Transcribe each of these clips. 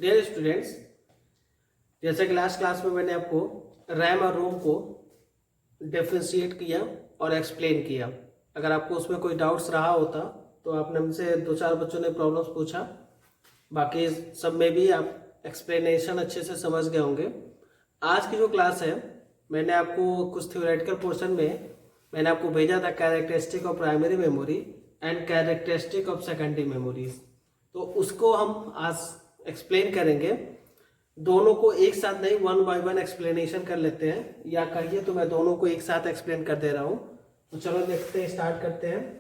Dear students, जैसे कि last class में मैंने आपको रैम और रोम को डिफ्रेंशिएट किया और एक्सप्लेन किया। अगर आपको उसमें कोई डाउट्स रहा होता तो आपने हमसे दो चार बच्चों ने प्रॉब्लम्स पूछा, बाकी सब में भी आप एक्सप्लेनेशन अच्छे से समझ गए होंगे। आज की जो क्लास है, मैंने आपको कुछ थ्योरेटिकल पोर्शन में मैंने आपको भेजा था characteristic of primary memory and characteristic of secondary memories. तो उसको हम आज एक्सप्लेन करेंगे। दोनों को एक साथ नहीं, वन बाय वन एक्सप्लेनेशन कर लेते हैं, या कहिए तो मैं दोनों को एक साथ एक्सप्लेन कर दे रहा हूं। तो चलो देखते हैं, स्टार्ट करते हैं।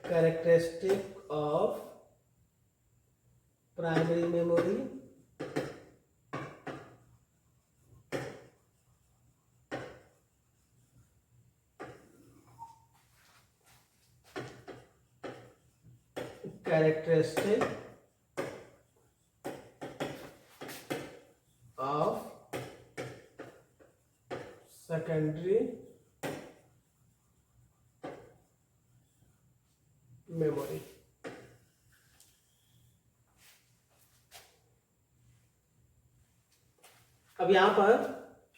Characteristic of primary memory characteristic of secondary memory। अब यहाँ पर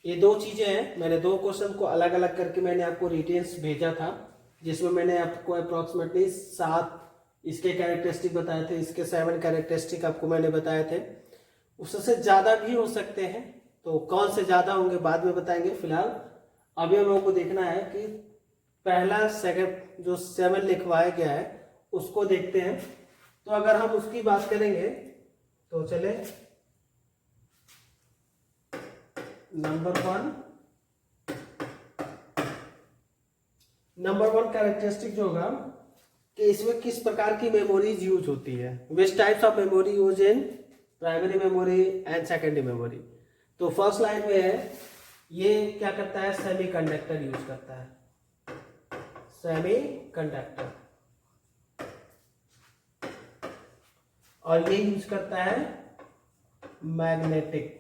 ये दो चीजें हैं। मैंने दो क्वेश्चन को अलग अलग करके मैंने आपको रिटेन्स भेजा था, जिसमें मैंने आपको अप्रोक्सीमेटली 7 इसके कैरेक्टरिस्टिक बताए थे, इसके 7 कैरेक्टरिस्टिक आपको मैंने बताए थे। उससे ज्यादा भी हो सकते हैं, तो कौन से ज्यादा होंगे बाद में बताएंगे। फिलहाल अभी हम लोगों को देखना है कि पहला सेकंड जो 7 लिखवाया गया है उसको देखते हैं। तो अगर हम उसकी बात करेंगे तो चले नंबर वन कैरेक्टरिस्टिक जो होगा कि इसमें किस प्रकार की मेमोरीज यूज होती है, which types of memory use in primary memory and secondary memory. तो फर्स्ट लाइन में है, ये क्या करता है, सेमी कंडक्टर यूज करता है, सेमी कंडक्टर। और ये यूज करता है मैग्नेटिक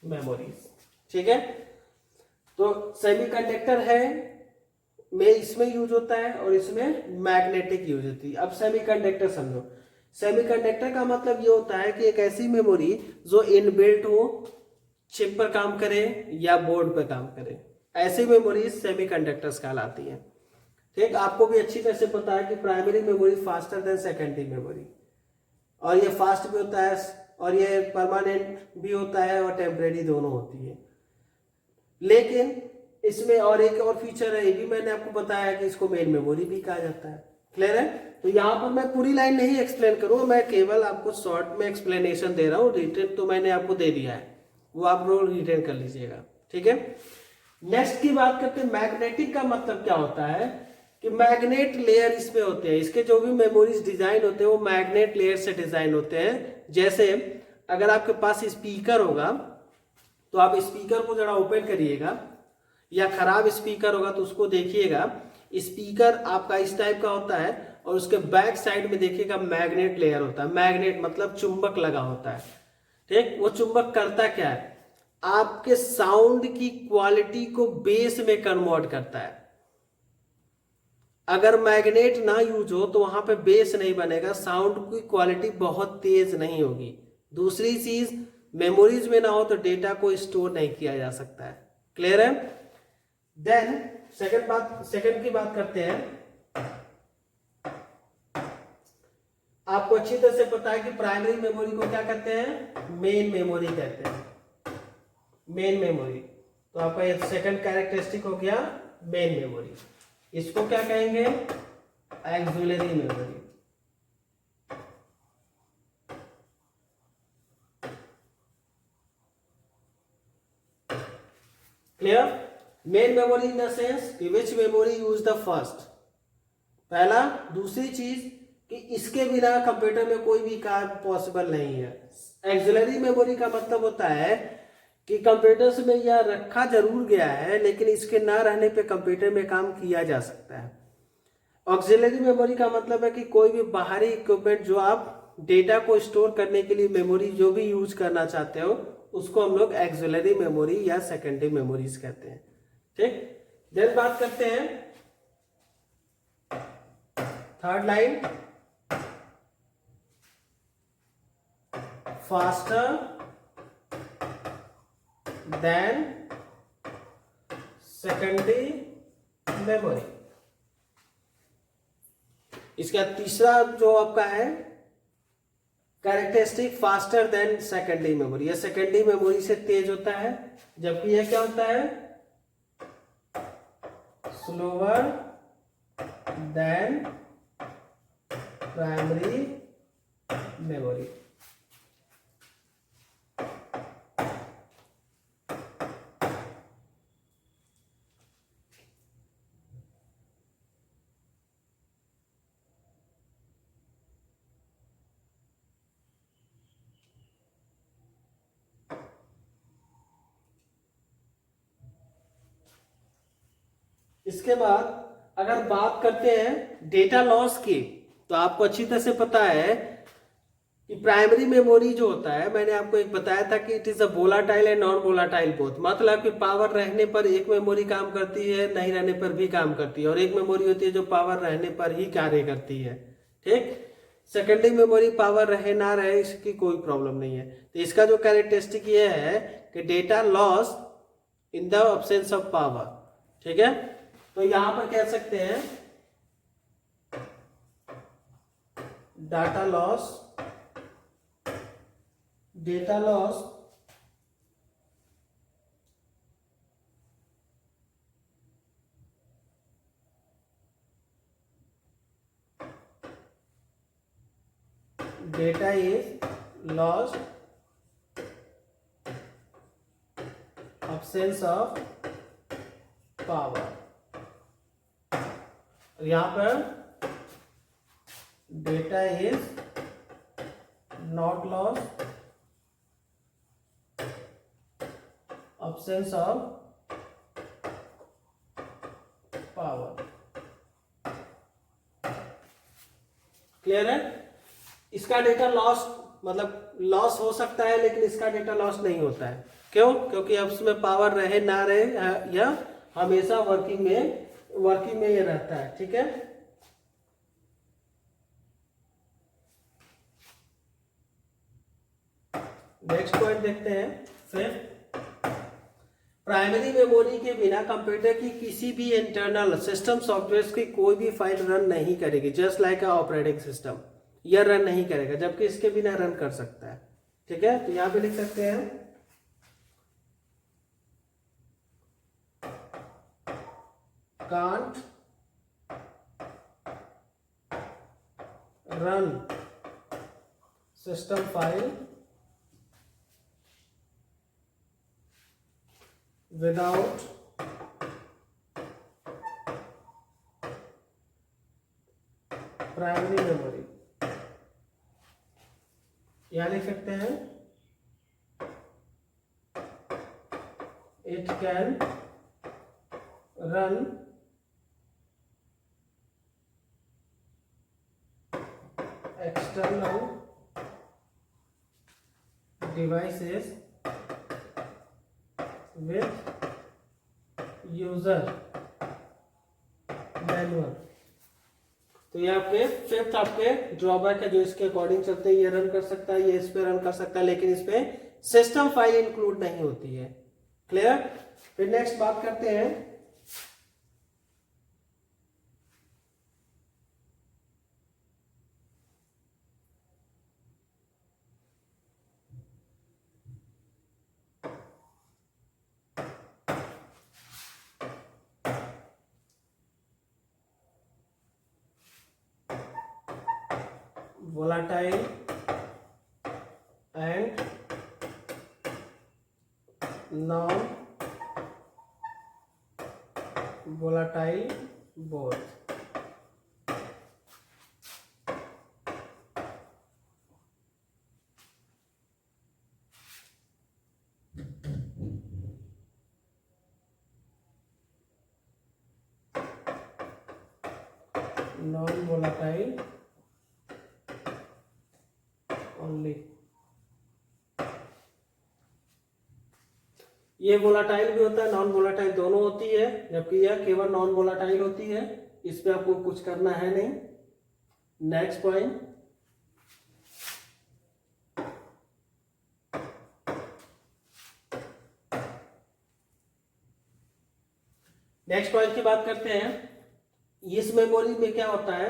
मेमोरीज। ठीक है, तो सेमीकंडक्टर है में इसमें यूज होता है और इसमें मैग्नेटिक यूज होती है। अब सेमीकंडक्टर समझो। सेमीकंडक्टर का मतलब ये होता है कि एक ऐसी मेमोरी जो इनबिल्ट हो, चिप पर काम करे या बोर्ड पर काम करे, ऐसी मेमोरी सेमीकंडक्टर्स कहलाती है। ठीक, आपको भी अच्छी तरह से पता है कि primary memory faster than secondary memory, और ये फास्ट भी होता है और ये परमानेंट भी होता है और टेम्परेरी दोनों होती है। लेकिन इसमें और एक और फीचर है, ये भी मैंने आपको बताया कि इसको मेन मेमोरी भी कहा जाता है। क्लियर है? तो यहाँ पर मैं पूरी लाइन नहीं एक्सप्लेन करूंगा, मैं केवल आपको शॉर्ट में एक्सप्लेनेशन दे रहा हूँ। रिटेन तो मैंने आपको दे दिया है, वो आप लोग रिटेन कर लीजिएगा। ठीक है, नेक्स्ट की बात करते हैं। मैग्नेटिक का मतलब क्या होता है कि मैग्नेट लेयर इसमें होते हैं। इसके जो भी मेमोरीज डिजाइन होते हैं वो मैग्नेट लेयर से डिजाइन होते हैं। जैसे अगर आपके पास स्पीकर होगा तो आप स्पीकर को जरा ओपन करिएगा, या खराब स्पीकर होगा तो उसको देखिएगा। स्पीकर आपका इस टाइप का होता है और उसके बैक साइड में देखिएगा मैग्नेट लेयर होता है। मैग्नेट मतलब चुंबक लगा होता है। ठीक, वो चुंबक करता क्या है, आपके साउंड की क्वालिटी को बेस में कन्वर्ट करता है। अगर मैग्नेट ना यूज हो तो वहां पे बेस नहीं बनेगा, साउंड की क्वालिटी बहुत तेज नहीं होगी। दूसरी चीज, मेमोरीज में ना हो तो डेटा को स्टोर नहीं किया जा सकता है। क्लियर है? देन सेकंड की बात करते हैं। आपको अच्छी तरह से पता है कि प्राइमरी मेमोरी को क्या कहते हैं, मेन मेमोरी कहते हैं, मेन मेमोरी। तो आपका ये सेकंड कैरेक्टरिस्टिक हो गया मेन मेमोरी। इसको क्या कहेंगे, axillary memory. Clear? Main memory in the sense कि विच मेमोरी यूज द फर्स्ट, पहला। दूसरी चीज कि इसके बिना कंप्यूटर में कोई भी काम पॉसिबल नहीं है। एक्सिलरी मेमोरी का मतलब होता है कि कंप्यूटर्स में यह रखा जरूर गया है, लेकिन इसके ना रहने पे कंप्यूटर में काम किया जा सकता है। ऑक्सिलरी मेमोरी का मतलब है कि कोई भी बाहरी इक्विपमेंट जो आप डेटा को स्टोर करने के लिए मेमोरी जो भी यूज करना चाहते हो, उसको हम लोग एक्सिलरी मेमोरी या सेकेंडरी मेमोरीज कहते हैं। ठीक। देन बात करते हैं third line, faster than secondary memory. इसका तीसरा जो आपका है characteristic faster than secondary memory, यह सेकेंडरी मेमोरी से तेज होता है, जबकि यह क्या होता है स्लोअर देन प्राइमरी मेमोरी। इसके बाद अगर बात करते हैं डेटा लॉस की, तो आपको अच्छी तरह से पता है कि प्राइमरी मेमोरी जो होता है, मैंने आपको एक बताया था कि it is a volatile and non volatile both. मतलब कि पावर रहने पर एक मेमोरी काम करती है, नहीं रहने पर भी काम करती है, और एक मेमोरी होती है जो पावर रहने पर ही कार्य करती है। ठीक। सेकेंडरी मेमोरी पावर रहे ना रहे इसकी कोई प्रॉब्लम नहीं है। तो इसका जो कैरेक्टरिस्टिक ये है कि data loss in the absence of power. ठीक है, तो यहां पर कह सकते हैं data loss data is lost absence of power। यहां पर data is not lost absence of power. Clear है। इसका डेटा लॉस मतलब लॉस हो सकता है, लेकिन इसका डेटा लॉस नहीं होता है। क्यों? क्योंकि अब उसमें पावर रहे ना रहे या हमेशा वर्किंग में ये रहता है। ठीक है, नेक्स्ट पॉइंट देखते हैं। फिर प्राइमरी मेमोरी के बिना कंप्यूटर की किसी भी इंटरनल सिस्टम सॉफ्टवेयर की कोई भी फाइल रन नहीं करेगी, जस्ट लाइक ऑपरेटिंग सिस्टम। यह रन नहीं करेगा, जबकि इसके बिना रन कर सकता है। ठीक है, तो यहां पे लिख सकते हैं can't run system file without primary memory. यहां लिख सकते हैं it can run external devices with user manual। तो ये आपके फिफ्थ आपके ड्रॉबैक है जो इसके अकॉर्डिंग चलते हैं। ये रन कर सकता है, ये इस पे रन कर सकता है, लेकिन इस पे सिस्टम फाइल इंक्लूड नहीं होती है। क्लियर। फिर नेक्स्ट बात करते हैं volatile and non volatile both। Non volatile only. ये वोलाटाइल भी होता है, नॉन वोलाटाइल दोनों होती है, जबकि यह केवल नॉन वोलाटाइल होती है। इस पे आपको कुछ करना है नहीं। नेक्स्ट पॉइंट, की बात करते हैं। इस मेमोरी में क्या होता है,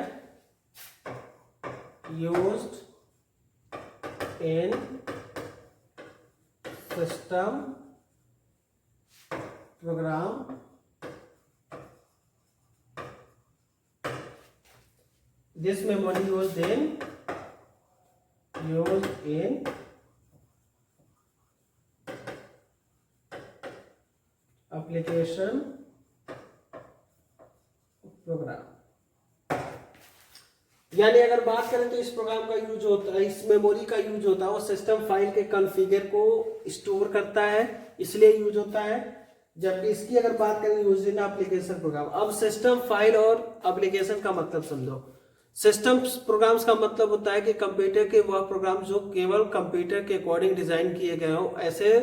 used in system program this memory used in application program. यानी अगर बात करें तो इस प्रोग्राम का यूज होता है, इस मेमोरी का यूज होता है, वो सिस्टम फाइल के कॉन्फ़िगर को स्टोर करता है, इसलिए यूज होता है। जबकि इसकी अगर बात करें यूज इन एप्लीकेशन प्रोग्राम। अब सिस्टम फाइल और एप्लीकेशन का मतलब समझो। सिस्टम प्रोग्राम्स का मतलब होता है कि कंप्यूटर के वह प्रोग्राम जो केवल कंप्यूटर के अकॉर्डिंग डिजाइन किए गए हो, ऐसे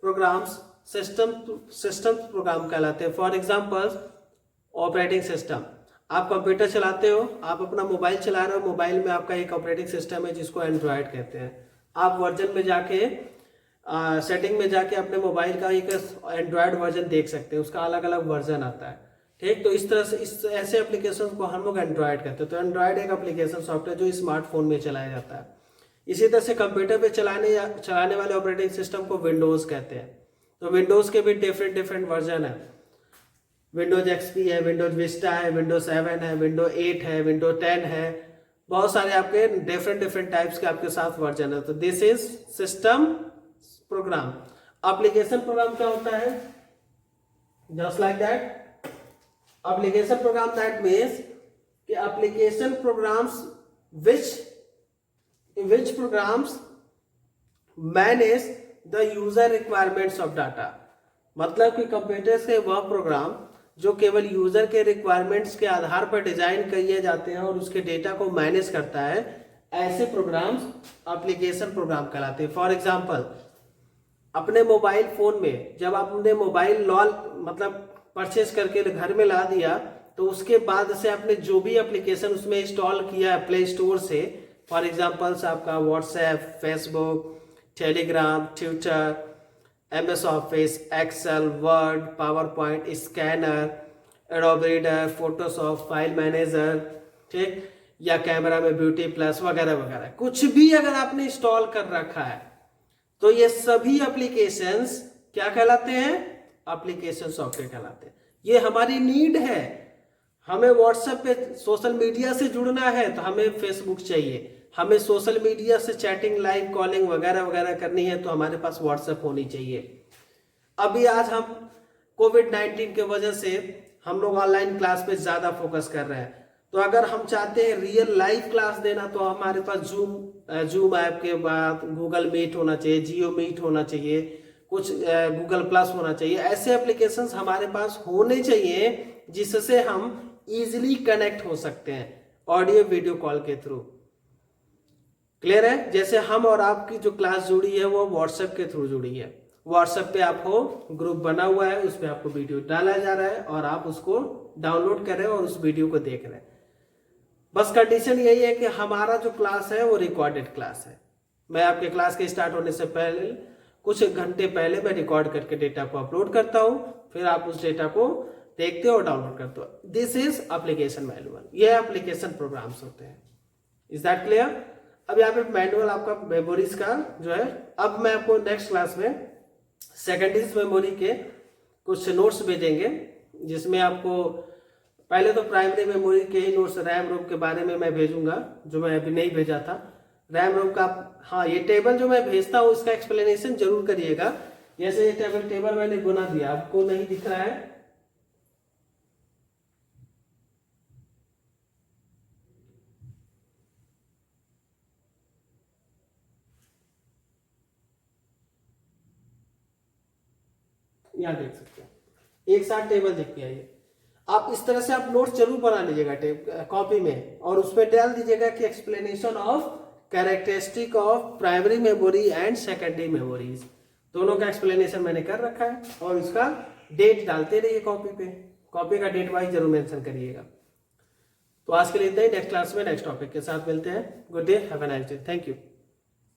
प्रोग्राम्स सिस्टम प्रोग्राम कहलाते हैं। फॉर एग्जांपल ऑपरेटिंग सिस्टम, आप कंप्यूटर चलाते हो, आप अपना मोबाइल चला रहे हो, मोबाइल में आपका एक ऑपरेटिंग सिस्टम है जिसको एंड्रॉयड कहते हैं। आप वर्जन में जाके सेटिंग में जाके अपने मोबाइल का एक एंड्रॉयड वर्जन देख सकते हैं, उसका अलग अलग वर्जन आता है, ठीक। तो इस तरह से ऐसे एप्लीकेशन को हम लोग एंड्रॉयड कहते हैं। तो एंड्रॉयड एक एप्लीकेशन सॉफ्टवेयर जो स्मार्टफोन में चलाया जाता है। इसी तरह से कंप्यूटर पे चलाने वाले ऑपरेटिंग सिस्टम को विंडोज कहते हैं। तो विंडोज के भी डिफरेंट वर्जन है। विंडोज एक्सपी है, विंडोज विस्टा है, विंडोज 7 है, विंडोज 8 है, विंडोज 10 है, बहुत सारे आपके डिफरेंट टाइप्स के आपके साथ वर्जन है। तो this is system program. Application program क्या होता है, just like that application program, that means कि application programs which programs manage the user requirements of data। मतलब कि कंप्यूटर से वह प्रोग्राम जो केवल यूजर के रिक्वायरमेंट्स के आधार पर डिजाइन किए जाते हैं और उसके डेटा को मैनेज करता है, ऐसे प्रोग्राम्स एप्लीकेशन प्रोग्राम कहलाते हैं। फॉर एग्जांपल अपने मोबाइल फोन में जब आपने मोबाइल मतलब परचेस करके घर में ला दिया, तो उसके बाद से आपने जो भी एप्लीकेशन उसमें इंस्टॉल किया है प्ले स्टोर से, फॉर एग्जांपल्स आपका WhatsApp, Facebook, Telegram, Twitter, MS office, excel, word, power point, scanner, Adobe reader, Photoshop, file manager, ठीक, या कैमरा में ब्यूटी प्लस वगैरह वगैरह, कुछ भी अगर आपने इंस्टॉल कर रखा है तो ये सभी एप्लीकेशंस क्या कहलाते हैं, एप्लीकेशन सॉफ्टवेयर कहलाते हैं। ये हमारी नीड है। हमें व्हाट्सएप पे सोशल मीडिया से जुड़ना है तो हमें फेसबुक चाहिए, हमें सोशल मीडिया से चैटिंग, लाइव कॉलिंग वगैरह वगैरह करनी है तो हमारे पास व्हाट्सएप होनी चाहिए। अभी आज हम कोविड-19 के वजह से हम लोग ऑनलाइन क्लास पे ज्यादा फोकस कर रहे हैं, तो अगर हम चाहते हैं रियल लाइव क्लास देना तो हमारे पास जूम ऐप के बाद गूगल मीट होना चाहिए, जियो मीट होना चाहिए, कुछ गूगल प्लस होना चाहिए। ऐसे एप्लीकेशंस हमारे पास होने चाहिए जिससे हम इजीली कनेक्ट हो सकते हैं ऑडियो वीडियो कॉल के थ्रू। क्लियर है? जैसे हम और आपकी जो क्लास जुड़ी है वो व्हाट्सएप के थ्रू जुड़ी है। व्हाट्सएप पे आपको ग्रुप बना हुआ है, उस पर आपको वीडियो डाला जा रहा है और आप उसको डाउनलोड कर रहे हैं और उस वीडियो को देख रहे हैं। बस कंडीशन यही है कि हमारा जो क्लास है वो रिकॉर्डेड क्लास है। मैं आपके क्लास के स्टार्ट होने से पहले कुछ घंटे पहले मैं रिकॉर्ड करके डेटा को अपलोड करता हूं, फिर आप उस डेटा को देखते हो और डाउनलोड करते हो। This is application manual. ये एप्लीकेशन प्रोग्राम्स होते हैं। Is that clear? अब यहाँ पे मैनुअल आपका मेमोरीज का जो है, अब मैं आपको नेक्स्ट क्लास में सेकेंडरी मेमोरी के कुछ नोट्स भेजेंगे, जिसमें आपको पहले तो प्राइमरी मेमोरी के ही नोट्स रैम रोम के बारे में मैं भेजूंगा, जो मैं अभी नहीं भेजा था। रैम रोम का, हाँ, ये टेबल जो मैं भेजता हूँ इसका एक्सप्लेनेशन जरूर करिएगा। जैसे ये टेबल मैंने बना दिया, आपको नहीं दिख रहा है, यहाँ देख सकते हैं, एक साथ टेबल दिख गया। ये आप इस तरह से आप नोट्स जरूर बना लीजिएगा कॉपी में, और उसमें डाल दीजिएगा कि explanation of characteristic of primary memory and secondary memories. दोनों का एक्सप्लेनेशन मैंने कर रखा है, और इसका डेट डालते रहिए कॉपी पे, कॉपी का डेट वाइज जरूर मेंशन करिएगा। तो आज के लिए इतना ही, नेक्स्ट क्लास में नेक्स्ट टॉपिक के साथ मिलते हैं। Good day, have a nice day, thank you.